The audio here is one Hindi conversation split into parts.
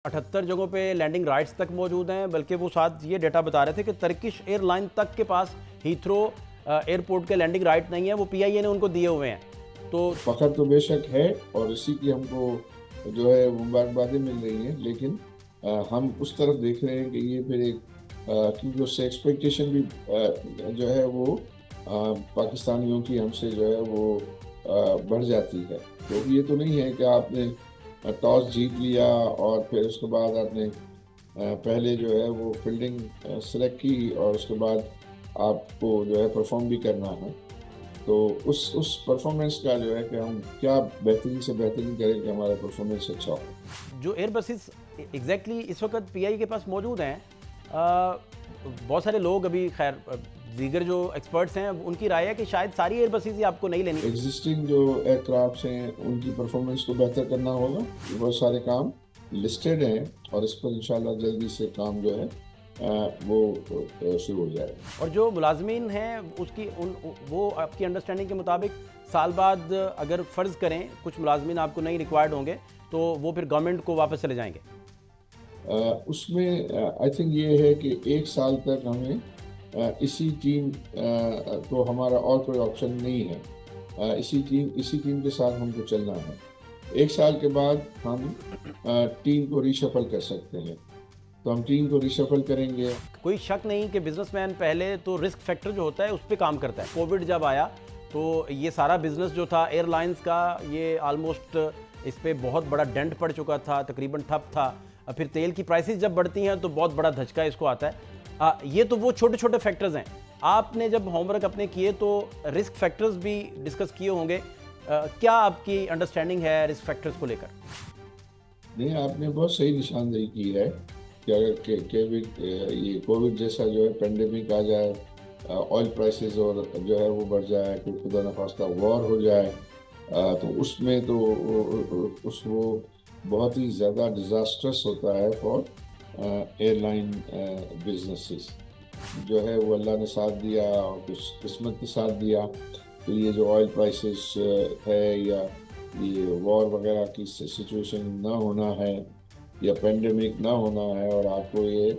78 जगहों पे लैंडिंग राइट्स तक मौजूद हैं, बल्कि वो साथ ये डेटा बता रहे थे कि टर्किश एयरलाइन तक के पास हीथ्रो एयरपोर्ट के लैंडिंग राइट नहीं है, वो पीआईए ने उनको दिए हुए हैं। तो फखर तो बेशक है और इसी की हमको जो है मुबारकबादें मिल रही हैं, लेकिन हम उस तरफ देख रहे हैं कि ये फिर एक क्योंकि उससे एक्सपेक्टेशन भी जो है वो पाकिस्तानियों की हमसे जो है वो बढ़ जाती है। तो ये तो नहीं है कि आपने टॉस जीत लिया और फिर उसके बाद आपने पहले जो है वो फील्डिंग सेलेक्ट की और उसके बाद आपको जो है परफॉर्म भी करना है। तो उस परफॉर्मेंस का जो है कि हम क्या बेहतरीन से बेहतरीन करें कि हमारा परफॉर्मेंस अच्छा हो। जो एयर बसेस एग्जैक्टली इस वक्त पीआई के पास मौजूद हैं, बहुत सारे लोग अभी खैर दीगर जो एक्सपर्ट्स हैं उनकी राय है कि शायद सारी एयर बसेस ही आपको नहीं लेनी। एग्जिस्टिंग जो एयरक्राफ्ट हैं उनकी परफॉर्मेंस को बेहतर करना होगा। बहुत सारे काम लिस्टेड हैं और इस पर इंशाल्लाह जल्दी से काम जो है वो शुरू हो जाएगा। और जो मुलाजमीन हैं उसकी वो आपकी अंडरस्टैंडिंग के मुताबिक साल बाद अगर फ़र्ज़ करें कुछ मुलाजमीन आपको नहीं रिक्वायर्ड होंगे तो वो फिर गवर्नमेंट को वापस चले जाएंगे। उसमें आई थिंक ये है कि एक साल तक हमें इसी टीम को हमारा और कोई ऑप्शन नहीं है। इसी टीम के साथ हमको चलना है। एक साल के बाद हम टीम को रिशफल कर सकते हैं, तो हम टीम को रिशफल करेंगे। कोई शक नहीं कि बिजनेसमैन पहले तो रिस्क फैक्टर जो होता है उस पर काम करता है। कोविड जब आया तो ये सारा बिजनेस जो था एयरलाइंस का, ये ऑलमोस्ट इस पर बहुत बड़ा डेंट पड़ चुका था, तकरीबन ठप था। फिर तेल की प्राइसेस जब बढ़ती हैं तो बहुत बड़ा धचका इसको आता है। ये तो वो छोटे छोटे फैक्टर्स हैं। आपने जब होमवर्क अपने किए तो रिस्क फैक्टर्स भी डिस्कस किए होंगे। क्या आपकी अंडरस्टैंडिंग है रिस्क फैक्टर्स को लेकर? नहीं, आपने बहुत सही निशानदेही की है कि अगर ये कोविड जैसा जो है पेंडेमिक आ जाए, ऑयल प्राइसेस और जो है वो बढ़ जाए, कोई खुदा न खास्ता वॉर हो जाए, तो उसमें तो वो बहुत ही ज़्यादा डिज़ास्ट्रस होता है फॉर एयरलाइन बिजनेसेस। जो है वो अल्लाह ने साथ दिया और कुछ किस्मत ने साथ दिया, तो ये जो ऑयल प्राइसेस है या ये वॉर वगैरह की सिचुएशन ना होना है या पेंडेमिक ना होना है और आपको ये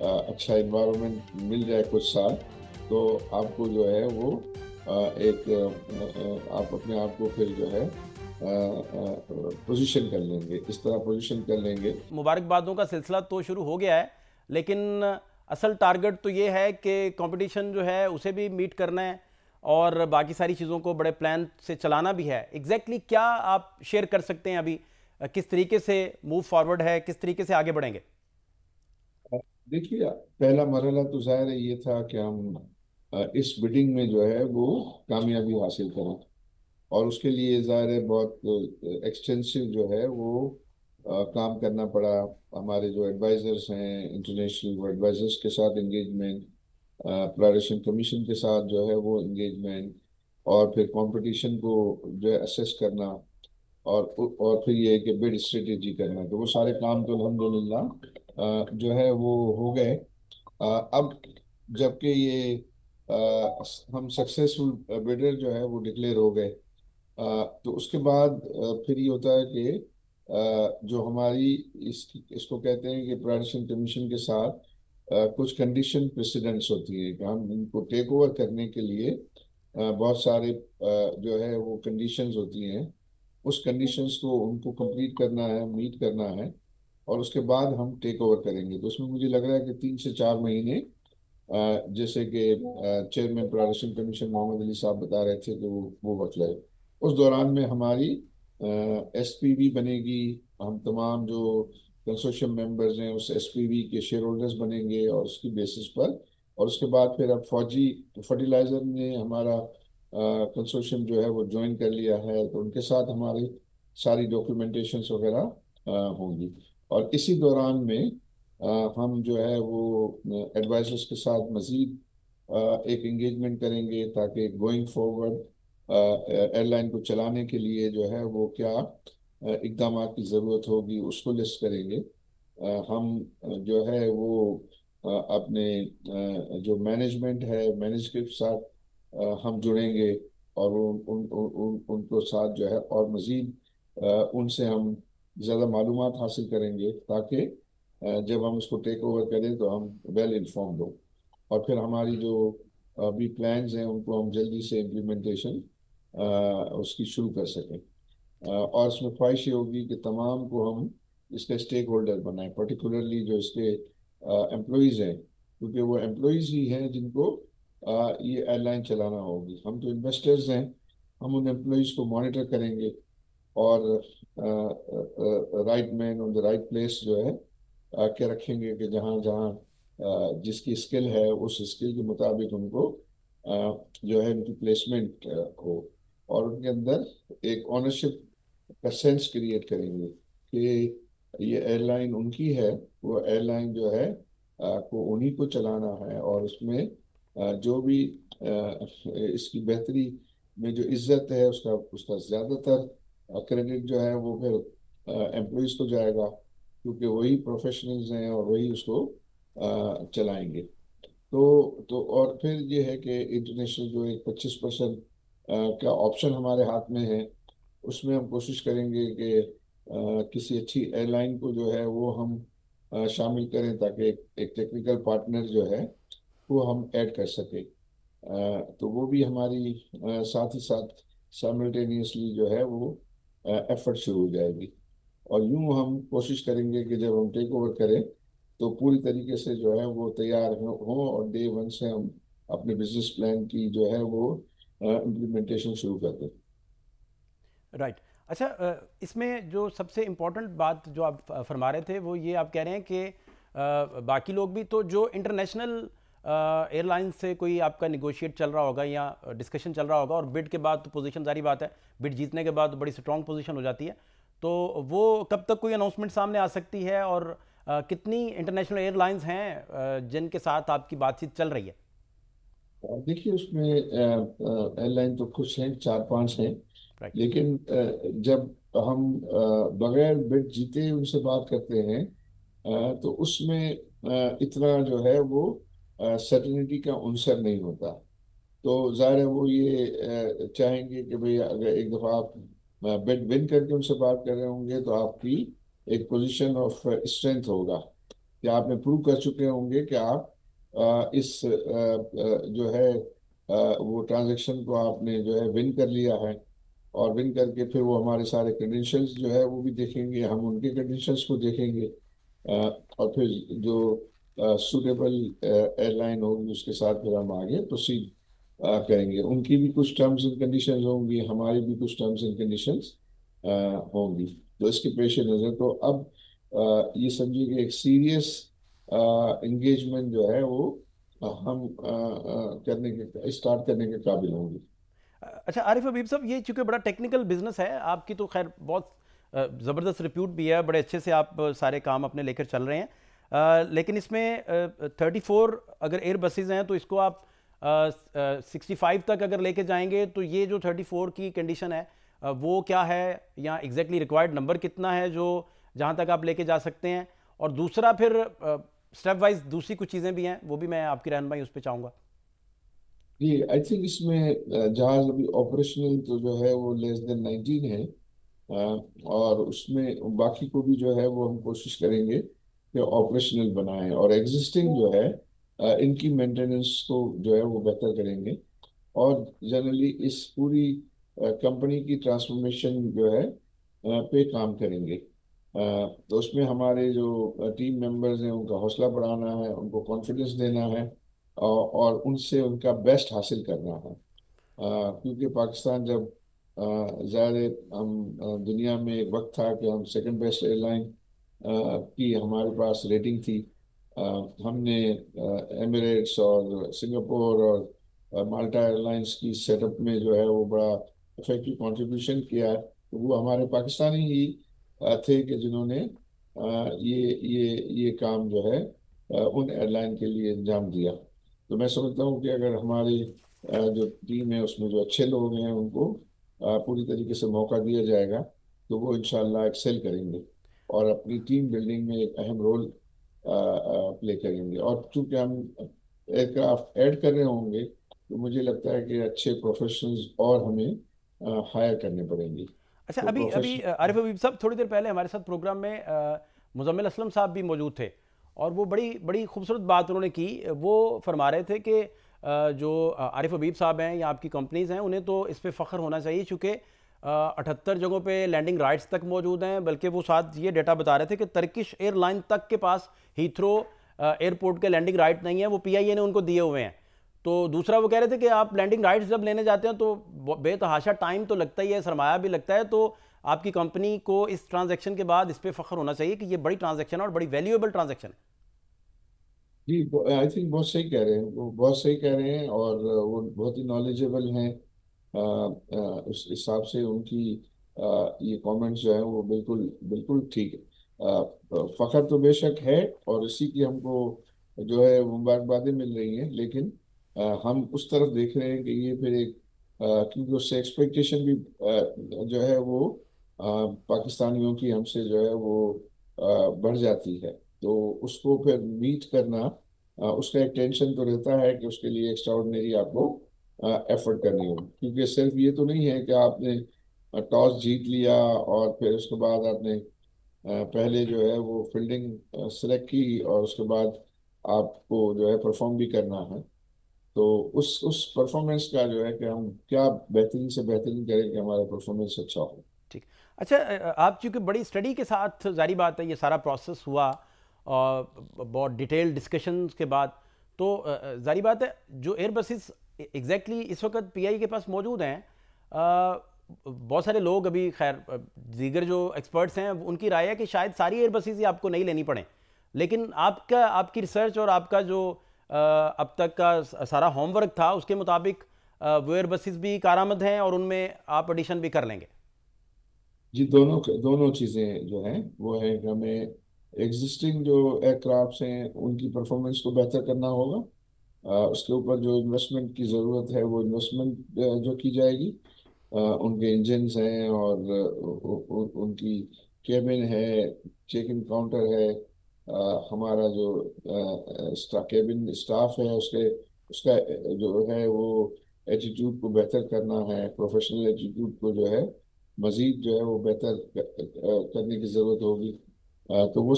अच्छा इन्वायरमेंट मिल जाए कुछ साल, तो आपको जो है वो आप अपने आप को फिर जो है पोजीशन कर लेंगे, इस तरह पोजीशन कर लेंगे। मुबारकबादों का सिलसिला तो शुरू हो गया है, लेकिन असल टारगेट तो ये है कि कंपटीशन जो है उसे भी मीट करना है और बाकी सारी चीज़ों को बड़े प्लान से चलाना भी है। एग्जैक्टली क्या आप शेयर कर सकते हैं अभी, किस तरीके से मूव फॉरवर्ड है, किस तरीके से आगे बढ़ेंगे? देखिए, पहला मरहला तो ज़ाहिर है ये था कि हम इस बिडिंग में जो है वो कामयाबी हासिल करें और उसके लिए ज़ाहिर है बहुत एक्सटेंसिव जो है वो काम करना पड़ा। हमारे जो एडवाइजर्स हैं, इंटरनेशनल एडवाइजर्स के साथ इंगेजमेंट, प्राइवेशन कमीशन के साथ जो है वो इंगेजमेंट, और फिर कंपटीशन को जो है असेस करना, और फिर ये है कि बिड स्ट्रेटेजी करना। तो वो सारे काम तो अल्हम्दुलिल्लाह जो है वो हो गए। अब जबकि ये हम सक्सेसफुल बिडर जो है वो डिक्लेयर हो गए, तो उसके बाद फिर ये होता है कि जो हमारी इसको कहते हैं कि प्राइवेशन कमीशन के साथ कुछ कंडीशन प्रेसिडेंट्स होती हैं कि हम इनको टेक ओवर करने के लिए बहुत सारे जो है वो कंडीशंस होती हैं। उस कंडीशंस को उनको कंप्लीट करना है, मीट करना है, और उसके बाद हम टेक ओवर करेंगे। तो उसमें मुझे लग रहा है कि 3 से 4 महीने, जैसे कि चेयरमैन प्राइवेशन कमीशन मोहम्मद अली साहब बता रहे थे कि वो वक्त लगे। उस दौरान में हमारी एसपीवी बनेगी। हम तमाम जो कंसोशियम मेंबर्स हैं उस एसपीवी के शेयर होल्डर्स बनेंगे और उसकी बेसिस पर, और उसके बाद फिर अब फौजी फर्टिलाइजर ने हमारा कंसोशियम जो है वो ज्वाइन कर लिया है, तो उनके साथ हमारी सारी डॉक्यूमेंटेशंस वगैरह होंगी। और इसी दौरान में हम जो है वो एडवाइजर्स के साथ मजीद एक एंगेजमेंट करेंगे ताकि गोइंग फॉरवर्ड एयरलाइन को चलाने के लिए जो है वो क्या इकदाम की ज़रूरत होगी उसको लिस्ट करेंगे। हम जो है वो अपने जो मैनेजमेंट है मैनेज के साथ हम जुड़ेंगे और उनको साथ जो है और मज़ीद उनसे हम ज़्यादा मालूमात हासिल करेंगे, ताकि जब हम उसको टेक ओवर करें तो हम वेल इन्फॉर्म्ड हो, और फिर हमारी जो अभी प्लान्स हैं उनको हम जल्दी से इम्प्लीमेंटेशन उसकी शुरू कर सकें। और इसमें ख्वाहिश ये होगी कि तमाम को हम इसके स्टेक होल्डर बनाएं, पर्टिकुलरली जो इसके एम्प्लॉयज़ हैं, क्योंकि वो एम्प्लॉयज़ ही हैं जिनको ये एयरलाइन चलाना होगी। हम तो इन्वेस्टर्स हैं, हम उन एम्प्लॉयज़ को मॉनिटर करेंगे और right man on the right place जो है के रखेंगे, कि जहाँ जहाँ जिसकी स्किल है उस स्किल के मुताबिक उनको जो है उनकी प्लेसमेंट हो, और उनके अंदर एक ऑनरशिप का सेंस क्रिएट करेंगे कि ये एयरलाइन उनकी है, वो एयरलाइन जो है को उन्हीं को चलाना है, और उसमें जो भी इसकी बेहतरी में जो इज्जत है उसका उसका ज़्यादातर क्रेडिट जो है वो फिर एम्प्लॉयज़ को जाएगा, क्योंकि वही प्रोफेशनल्स हैं और वही उसको चलाएंगे। तो और फिर ये है कि इंटरनेशनल जो एक 25% का ऑप्शन हमारे हाथ में है, उसमें हम कोशिश करेंगे कि किसी अच्छी एयरलाइन को जो है वो हम शामिल करें, ताकि एक टेक्निकल पार्टनर जो है वो हम ऐड कर सकें। तो वो भी हमारी साथ ही साथ साइमल्टेनियसली जो है वो एफर्ट शुरू हो जाएगी। और यूं हम कोशिश करेंगे कि जब हम टेक ओवर करें तो पूरी तरीके से जो है वो तैयार हो और डे वन से हम अपने बिजनेस प्लान की जो है वो इम्प्लीमेंटेशन शुरू कर दें। राइट। अच्छा, इसमें जो सबसे इम्पोर्टेंट बात जो आप फरमा रहे थे वो ये आप कह रहे हैं कि बाकी लोग भी, तो जो इंटरनेशनल एयरलाइन से कोई आपका निगोशिएट चल रहा होगा या डिस्कशन चल रहा होगा, और बिड के बाद तो पोजीशन, जारी बात है, बिड जीतने के बाद बड़ी स्ट्रांग पोजीशन हो जाती है, तो वो कब तक कोई अनाउंसमेंट सामने आ सकती है, और कितनी इंटरनेशनल एयरलाइंस हैं जिनके साथ आपकी बातचीत चल रही है? देखिए, उसमें एयरलाइन तो कुछ हैं, 4-5 हैं, राइट। लेकिन जब हम बगैर बिड जीते उनसे बात करते हैं, तो उसमें इतना जो है वो सर्टेनिटी का अनसर नहीं होता। तो जाहिर है वो ये चाहेंगे कि भाई अगर एक दफ़ा आप बिड विन करके उनसे बात कर रहे होंगे तो आपकी एक पोजीशन ऑफ स्ट्रेंथ होगा, कि आपने प्रूव कर चुके होंगे कि आप इस जो है वो ट्रांजैक्शन को आपने जो है विन कर लिया है। और विन करके फिर वो हमारे सारे क्रेडेंशियल्स जो है वो भी देखेंगे, हम उनके क्रेडेंशियल्स को देखेंगे, और फिर जो सूटेबल एयरलाइन होगी उसके साथ फिर हम आगे प्रोसीड करेंगे। उनकी भी कुछ टर्म्स एंड कंडीशंस होंगी, हमारी भी कुछ टर्म्स एंड कंडीशंस होंगी। तो इसके पेश नज़र तो अब ये समझिए कि एक सीरियस इंगेजमेंट जो है वो हम करने के स्टार्ट करने के काबिल होंगे। अच्छा आरिफ हबीब साहब, ये चूंकि बड़ा टेक्निकल बिजनेस है आपकी, तो खैर बहुत ज़बरदस्त रिप्यूट भी है, बड़े अच्छे से आप सारे काम अपने लेकर चल रहे हैं, लेकिन इसमें 34 अगर एयर बसेज हैं तो इसको आप 65 तक अगर लेके जाएंगे, तो ये जो 34 की कंडीशन है वो क्या है, या एग्जैक्टली रिक्वायर्ड नंबर कितना है जो जहाँ तक आप लेके जा सकते हैं, और दूसरा फिर स्टेप वाइज दूसरी कुछ चीज़ें भी हैं, वो भी मैं आपकी रहनुमाई उस पर चाहूँगा। जी, आई थिंक इसमें जहाज अभी ऑपरेशनल तो जो है वो लेस देन 19 है, और उसमें बाकी को भी जो है वो हम कोशिश करेंगे कि ऑपरेशनल बनाएं, और एग्जिस्टिंग जो है इनकी मेंटेनेंस को जो है वो बेहतर करेंगे, और जनरली इस पूरी कंपनी की ट्रांसफॉर्मेशन जो है पे काम करेंगे। तो उसमें हमारे जो टीम मेंबर्स हैं उनका हौसला बढ़ाना है, उनको कॉन्फिडेंस देना है, और उनसे उनका बेस्ट हासिल करना है। क्योंकि पाकिस्तान जब ज़ाहिर हम दुनिया में एक वक्त था कि हम सेकंड बेस्ट एयरलाइन की हमारे पास रेटिंग थी। अ, हमने एमिरेट्स और सिंगापुर और माल्टा एयरलाइंस की सेटअप में जो है वो बड़ा इफेक्टिव कंट्रीब्यूशन किया है। तो वो हमारे पाकिस्तानी ही थे कि जिन्होंने ये काम जो है उन एयरलाइन के लिए अंजाम दिया। तो मैं समझता हूँ कि अगर हमारी जो टीम है उसमें जो अच्छे लोग हैं उनको पूरी तरीके से मौका दिया जाएगा, तो वो इंशाल्लाह एक्सेल करेंगे और अपनी टीम बिल्डिंग में एक अहम रोल प्ले करेंगे। और चूंकि हम एयरक्राफ्ट ऐड कर रहे होंगे, तो मुझे लगता है कि अच्छे प्रोफेशनल्स और हमें हायर करने पड़ेंगे। अच्छा, तो अभी अभी प्रोफेशनल। आरिफ हबीब साहब थोड़ी देर पहले हमारे साथ प्रोग्राम में मुजम्मिल असलम साहब भी मौजूद थे, और वो बड़ी बड़ी खूबसूरत बात उन्होंने की। वो फरमा रहे थे कि जो आरिफ हबीब साहब हैं या आपकी कंपनीज़ हैं, उन्हें तो इस पे फ़ख्र होना चाहिए, चूँकि 78 जगहों पे लैंडिंग राइट्स तक मौजूद हैं। बल्कि वो साथ ये डेटा बता रहे थे कि टर्किश एयरलाइन तक के पास हीथ्रो एयरपोर्ट के लैंडिंग राइट नहीं है, वो पीआईए ने उनको दिए हुए हैं। तो दूसरा वो कह रहे थे कि आप लैंडिंग राइट्स जब लेने जाते हैं तो बेतहाशा टाइम तो लगता ही है, सरमाया भी लगता है। तो आपकी कंपनी को इस ट्रांजैक्शन के बाद इस पे फख्र होना चाहिए कि ये बड़ी ट्रांजैक्शन है और बड़ी वैल्यूएबल ट्रांजैक्शन है। जी, आई थिंक बहुत सही कह रहे हैं, वो बहुत सही कह रहे हैं, और वो बहुत ही नॉलेजेबल हैं। उस हिसाब से उनकी ये कमेंट्स जो है वो बिल्कुल बिल्कुल ठीक है। फख्र तो बेशक है, और इसी की हमको जो है मुबारकबादें मिल रही हैं, लेकिन हम उस तरफ देख रहे हैं कि ये फिर एक क्योंकि उससे एक्सपेक्टेशन भी जो है वो पाकिस्तानियों की हमसे जो है वो बढ़ जाती है। तो उसको फिर मीट करना, उसका एक टेंशन तो रहता है कि उसके लिए एक्स्ट्राऑर्डिनरी आपको एफर्ट करनी होगी, क्योंकि सिर्फ ये तो नहीं है कि आपने टॉस जीत लिया और फिर उसके बाद आपने पहले जो है वो फील्डिंग सेलेक्ट की, और उसके बाद आपको जो है परफॉर्म भी करना है। तो उस परफॉर्मेंस का जो है कि हम क्या बेहतरीन से बेहतरीन करें कि हमारा परफॉर्मेंस अच्छा हो। ठीक। अच्छा, आप चूंकि बड़ी स्टडी के साथ, जारी बात है, ये सारा प्रोसेस हुआ और बहुत डिटेल डिस्कशंस के बाद, तो जारी बात है जो एयर बसेस एग्जैक्टली इस वक्त पीआई के पास मौजूद हैं, बहुत सारे लोग अभी, खैर दीगर जो एक्सपर्ट्स हैं उनकी राय है कि शायद सारी एयर बसेस ही आपको नहीं लेनी पड़े। लेकिन आपकी रिसर्च और आपका जो अब तक का सारा होमवर्क था उसके मुताबिक वो एयर बसेस भी कारामद हैं और उनमें आप एडिशन भी कर लेंगे। जी, दोनों दोनों चीज़ें जो हैं वो है कि हमें एग्जिस्टिंग जो एयरक्राफ्ट्स हैं उनकी परफॉर्मेंस को बेहतर करना होगा। उसके ऊपर जो इन्वेस्टमेंट की ज़रूरत है वो इन्वेस्टमेंट जो की जाएगी। उनके इंजन्स हैं, और उनकी केबिन है, चेक इन काउंटर है, हमारा जो केबिन स्टाफ है उसके उसका जो है वो एटीट्यूड को बेहतर करना है, प्रोफेशनल एटीट्यूड को जो है मजीद जो है वो बेहतर करने की ज़रूरत होगी। तो वो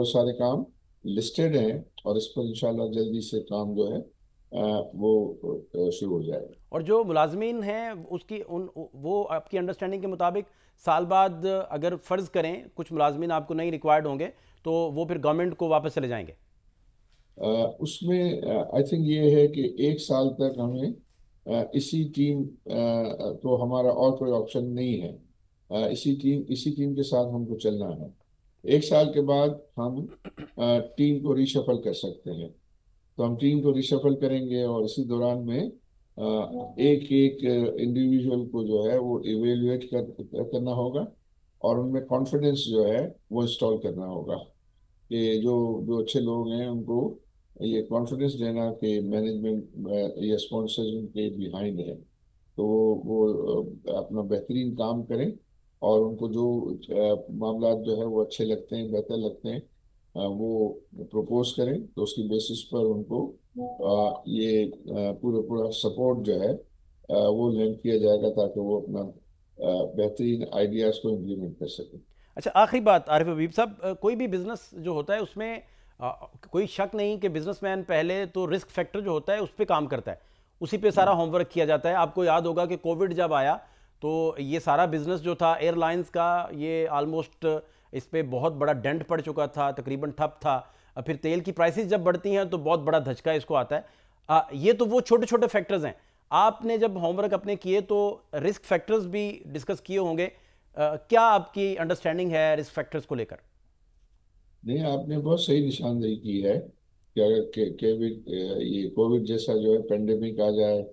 सारे काम लिस्टेड हैं, और इस पर इंशाल्लाह जल्दी से काम जो है वो शुरू हो जाएगा। और जो मुलाजमीन हैं उसकी उन वो आपकी अंडरस्टैंडिंग के मुताबिक साल बाद अगर फ़र्ज़ करें कुछ मुलाजमीन आपको नहीं रिक्वायर्ड होंगे, तो वो फिर गवर्नमेंट को वापस चले जाएंगे। उसमें आई थिंक ये है कि एक साल तक हमें इसी टीम तो हमारा और कोई ऑप्शन नहीं है। इसी टीम के साथ हमको चलना है। एक साल के बाद हम टीम को रिशफल कर सकते हैं। तो हम टीम को रिशफल करेंगे, और इसी दौरान में एक एक इंडिविजुअल को जो है वो इवेलुएट करना होगा, और उनमें कॉन्फिडेंस जो है वो इंस्टॉल करना होगा कि जो जो अच्छे लोग हैं उनको ये कॉन्फिडेंस देना कि मैनेजमेंट या स्पॉन्सर्स उनके बिहाइंड है। तो वो अपना बेहतरीन काम करें, और उनको जो मामला जो है वो अच्छे लगते हैं, बेहतर लगते हैं, वो प्रपोज करें, तो उसकी बेसिस पर उनको ये पूरा पूरा सपोर्ट जो है वो लेंड किया जाएगा, ताकि वो अपना बेहतरीन आइडियाज़ को इम्प्लीमेंट कर सकें। अच्छा, आखिरी बात आरिफ हबीब साहब, कोई भी बिजनेस जो होता है उसमें कोई शक नहीं कि बिजनेसमैन पहले तो रिस्क फैक्टर जो होता है उस पर काम करता है, उसी पे सारा होमवर्क किया जाता है। आपको याद होगा कि कोविड जब आया तो ये सारा बिजनेस जो था एयरलाइंस का, ये आलमोस्ट इस पे बहुत बड़ा डेंट पड़ चुका था, तकरीबन ठप था। फिर तेल की प्राइसेस जब बढ़ती हैं तो बहुत बड़ा धचका इसको आता है। ये तो वो छोटे छोटे फैक्टर्स हैं। आपने जब होमवर्क अपने किए तो रिस्क फैक्टर्स भी डिस्कस किए होंगे। क्या आपकी अंडरस्टैंडिंग है रिस्क फैक्टर्स को लेकर? नहीं, आपने बहुत सही निशानदेही की है कि अगर ये कोविड जैसा जो है पेंडेमिक आ जाए,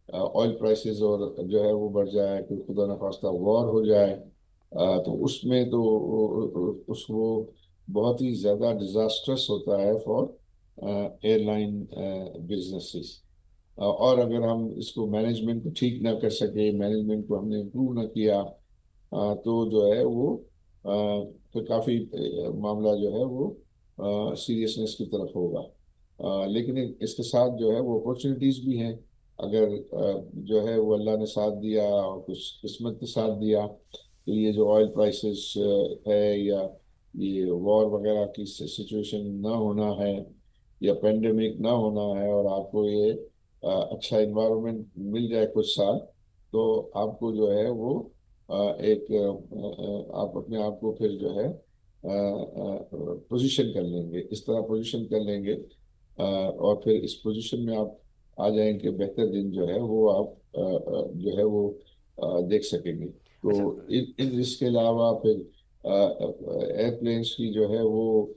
ऑयल प्राइसेस और जो है वो बढ़ जाए, कोई खुदा न खास्ता वॉर हो जाए, तो उसमें तो वो बहुत ही ज़्यादा डिजास्ट्रस होता है फॉर एयरलाइन बिजनेसेस। और अगर हम इसको मैनेजमेंट को ठीक ना कर सके, मैनेजमेंट को हमने इम्प्रूव ना किया, तो जो है वो तो काफ़ी मामला जो है वो सीरियसनेस की तरफ होगा। लेकिन इसके साथ जो है वो अपॉर्चुनिटीज़ भी हैं। अगर जो है वो अल्लाह ने साथ दिया और कुछ किस्मत के साथ दिया, तो ये जो ऑयल प्राइसेस है, या ये वॉर वगैरह की सिचुएशन ना होना है, या पेंडेमिक ना होना है, और आपको ये अच्छा इन्वायरमेंट मिल जाए कुछ साल, तो आपको जो है वो एक आप अपने आप को फिर जो है पोजीशन कर लेंगे, इस तरह पोजीशन कर लेंगे, और फिर इस पोजीशन में आप आ जाएंगे, बेहतर दिन जो है वो आप जो है वो देख सकेंगे। अच्छा। तो इन रिस्क के अलावा फिर एयरप्लेन्स की जो है वो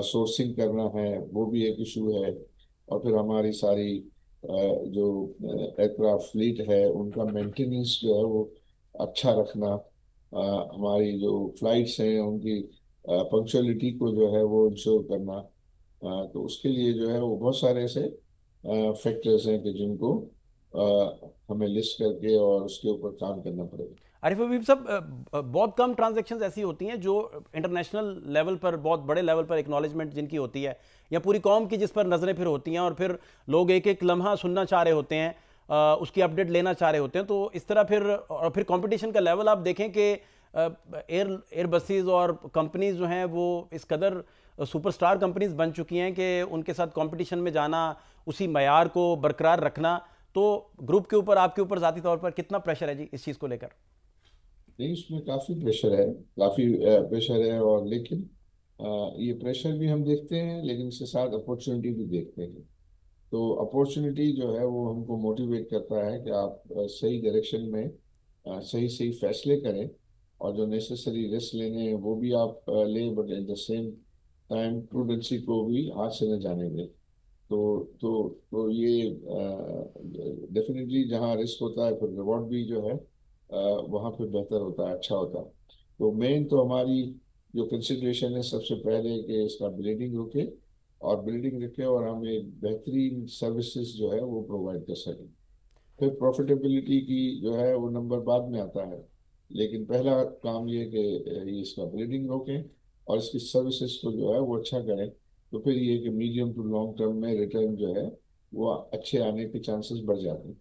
सोर्सिंग करना है, वो भी एक इशू है। और फिर हमारी सारी जो एयरक्राफ्ट फ्लीट है उनका मेंटेनेंस जो है वो अच्छा रखना, हमारी जो फ्लाइट्स हैं उनकी पंक्चुअलिटी को जो है वो इंश्योर करना। तो उसके लिए जो है वो बहुत सारे ऐसे फैक्टर्स हैं कि जिनको हमें लिस्ट करके और उसके ऊपर काम करना पड़ेगा। आरिफ हबीब साहब, बहुत कम ट्रांजैक्शंस ऐसी होती हैं जो इंटरनेशनल लेवल पर, बहुत बड़े लेवल पर एक्नॉलेजमेंट जिनकी होती है, या पूरी कौम की जिस पर नज़रें फिर होती हैं, और फिर लोग एक एक लम्हा सुनना चाह रहे होते हैं, उसकी अपडेट लेना चाह रहे होते हैं। तो इस तरह फिर, और फिर कंपटीशन का लेवल आप देखें कि एयर बसेस और कंपनीज जो हैं वो इस कदर सुपरस्टार कंपनीज बन चुकी हैं कि उनके साथ कंपटीशन में जाना, उसी मयार को बरकरार रखना, तो ग्रुप के ऊपर, आपके ऊपर ज़ाती तौर पर कितना प्रेशर है जी इस चीज़ को लेकर? नहीं, उसमें काफ़ी प्रेशर है, काफ़ी प्रेशर है, और लेकिन ये प्रेशर भी हम देखते हैं, लेकिन इसके साथ अपॉर्चुनिटी भी देखते हैं। तो अपॉर्चुनिटी जो है वो हमको मोटिवेट करता है कि आप सही डायरेक्शन में सही सही फैसले करें, और जो नेसेसरी रिस्क लेने हैं वो भी आप लें, but at the same time prudency को भी हाथ से न जाने दें। तो ये डेफिनेटली जहाँ रिस्क होता है फिर रिवॉर्ड भी जो है वहाँ पे बेहतर होता है, अच्छा होता है। तो मेन तो हमारी जो कंसिडरेशन है सबसे पहले कि इसका ब्लीडिंग रुके, और ब्लीडिंग रुके और हम एक बेहतरीन सर्विसेज जो है वो प्रोवाइड कर सकें। फिर प्रॉफिटेबिलिटी की जो है वो नंबर बाद में आता है, लेकिन पहला काम ये कि ये इसका ब्लीडिंग रोकें और इसकी सर्विसेज को जो है वो अच्छा करें। तो फिर ये कि मीडियम टू लॉन्ग टर्म में रिटर्न जो है वो अच्छे आने के चांसेस बढ़ जाते हैं।